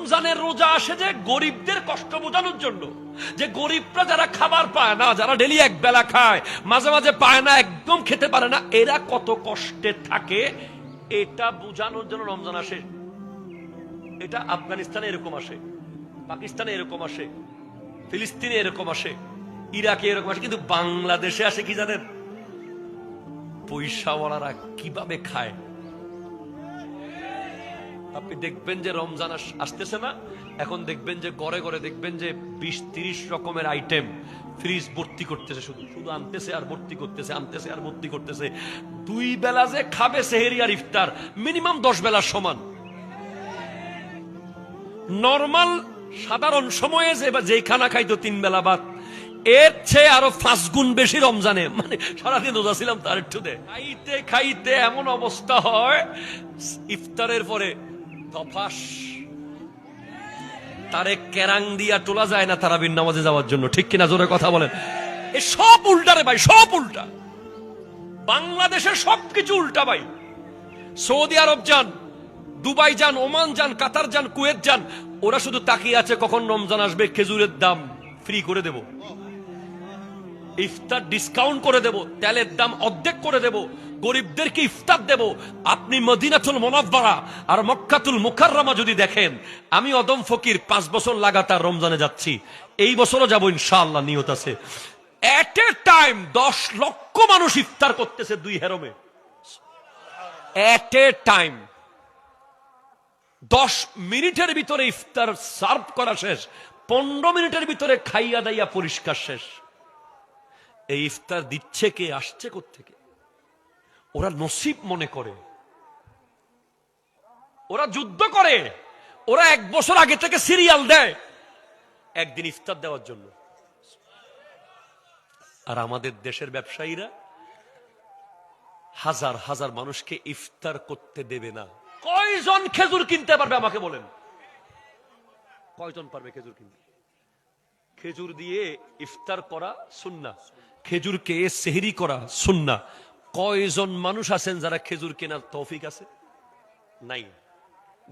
রমজানের রোজা আসে যে গরিবদের কষ্ট বোঝানোর জন্য, যে গরিবরা যারা খাবার পায় না, যারা ডেলি এক বেলা খায়, মাঝে মাঝে পায় না, একদম খেতে পারে না, এরা কত কষ্টে থাকে এটা বোঝানোর জন্য রমজান আসে। এটা আফগানিস্তানে এরকম আসে, পাকিস্তানে এরকম আসে, ফিলিস্তিনে এরকম আসে, ইরাকে এরকম আসে, কিন্তু বাংলাদেশে আসে কি জানেন? পয়সাওয়ালারা কিভাবে খায়। আপনি দেখবেন যে রমজান আসতেছে না, এখন দেখবেন যে ঘরে ঘরে দেখবেন যে 20-30 রকমের আইটেম ফ্রিজ ভর্তি করতেছে, শুধু শুধু আনতেছে আর ভর্তি করতেছে, আনতেছে আর ভর্তি করতেছে। 2 বেলা যে খাবে সেহরি আর ইফতার মিনিমাম 10 বেলার সমান। নরমাল সাধারণ সময়ে যে খানা খাইতো 3 বেলা ভাত, এর চেয়ে আরো 5 গুণ বেশি রমজানে। মানে সারাদিন রোজা ছিলাম তার একটু দে, খাইতে খাইতে এমন অবস্থা হয় ইফতারের পরে তফাস তারে কেরাং দিয়া তোলা যায় না তারাবির নামাজে যাওয়ার জন্য। ঠিক কিনা জোরে কথা বলেন? এ সব উল্টা রে ভাই, সব উল্টা। বাংলাদেশের সবকিছু উল্টা ভাই। সৌদি আরব যান, দুবাই যান, ওমান যান, কাতার যান, কুয়েত যান, ওরা শুধু তাকিয়ে আছে কখন রমজান আসবে, খেজুরের দাম ফ্রি করে দেব, ইফতার ডিসকাউন্ট করে দেব, তেলের দাম অর্ধেক করে দেব, গরিবদেরকে ইফতার দেব। আপনি মদিনাতুল মুনাওয়ারা আর মক্কাতুল মুকাররমা যদি দেখেন, আমি অদম ফকির 5 বছর লাগাতার রমজানে যাচ্ছি, এই বছরও যাব ইনশাআল্লাহ, নিয়ত আছে। এট এ টাইম 10 লক্ষ মানুষ ইফতার করতেছে 2 হেরমে। এট এ টাইম 10 মিনিটের ভিতরে ইফতার সার্ভ করা শেষ, 15 মিনিটের ভিতরে খাইয়া দাইয়া পরিষ্কার শেষ। এই ইফতার দিচ্ছে কে, আসছে কোত্থেকে? ওরা নসিব মনে করে, ওরা যুদ্ধ করে, ওরা 1 বছর আগে থেকে সিরিয়াল দেয় একদিন ইফতার দেওয়ার জন্য। আর আমাদের দেশের ব্যবসায়ীরা হাজার হাজার মানুষকে ইফতার করতে দেবে না। কয়জন খেজুর কিনতে পারবে আমাকে বলেন? কয়জন পারবে খেজুর কিনতে? খেজুর দিয়ে ইফতার করা সুন্নাহ, খেজুরকে সেহরি করা সুন্নাহ। কয়জন মানুষ আছেন যারা খেজুর কেনার তৌফিক আছে? নাই।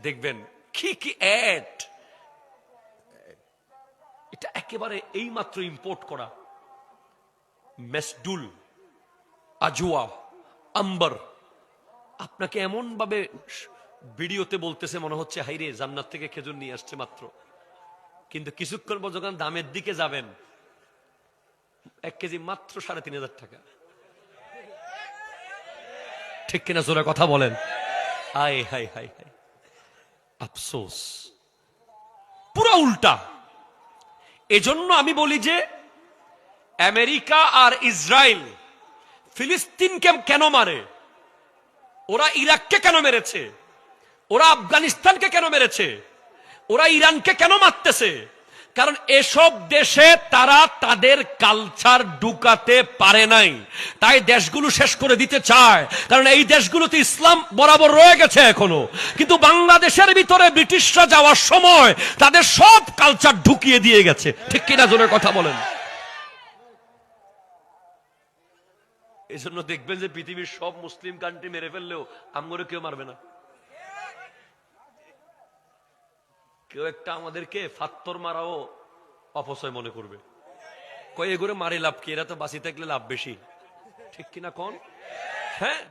দেখবেন কি কি অ্যাড, এটা একেবারে এই মাত্র ইম্পোর্ট করা। মেসডুল, আজওয়া, আম্বার, আপনাকে এমন ভাবে ভিডিওতে বলতেছে মনে হচ্ছে হাইরে জান্নাত থেকে খেজুর নিয়ে আসছে মাত্র, কিন্তু কিছুক্ষণ পর যখন দামের দিকে যাবেন, 1 কেজি মাত্র 3500 টাকা। ঠিক কিনা জোরে কথা বলেন? হাই হাই হাই হাই, আফসোস, পুরো উল্টা। এজন্য আমি বলি যে আমেরিকা আর ইসরায়েল ফিলিস্তিনকে কেন মারে, ওরা ইরাককে কেন মেরেছে, ওরা আফগানিস্তানকে কেন মেরেছে, ওরা ইরানকে কেন মারতেছে? কারণ এসব দেশে তারা তাদের কালচার ঢুকাতে পারে নাই, তাই দেশগুলো শেষ করে দিতে চায়। কারণ এই দেশগুলোতে ইসলাম বরাবর রয়ে গেছে এখনো, কিন্তু বাংলাদেশের ভিতরে ব্রিটিশরা যাওয়ার সময় তাদের সব কালচার ঢুকিয়ে দিয়ে গেছে। ঠিক কিনা জোরে কথা বলেন? এই জন্য দেখবেন যে পৃথিবীর সব মুসলিম কান্ট্রি মেরে ফেললেও আমগরে কেউ মারবে না। কেউ একটা আমাদেরকে ফাত্তর মারাও অপচয় মনে করবে, কয়ে করে মারে লাভ কি, এরা তো বাঁচি থাকলে লাভ বেশি। ঠিক কিনা কোন? হ্যাঁ।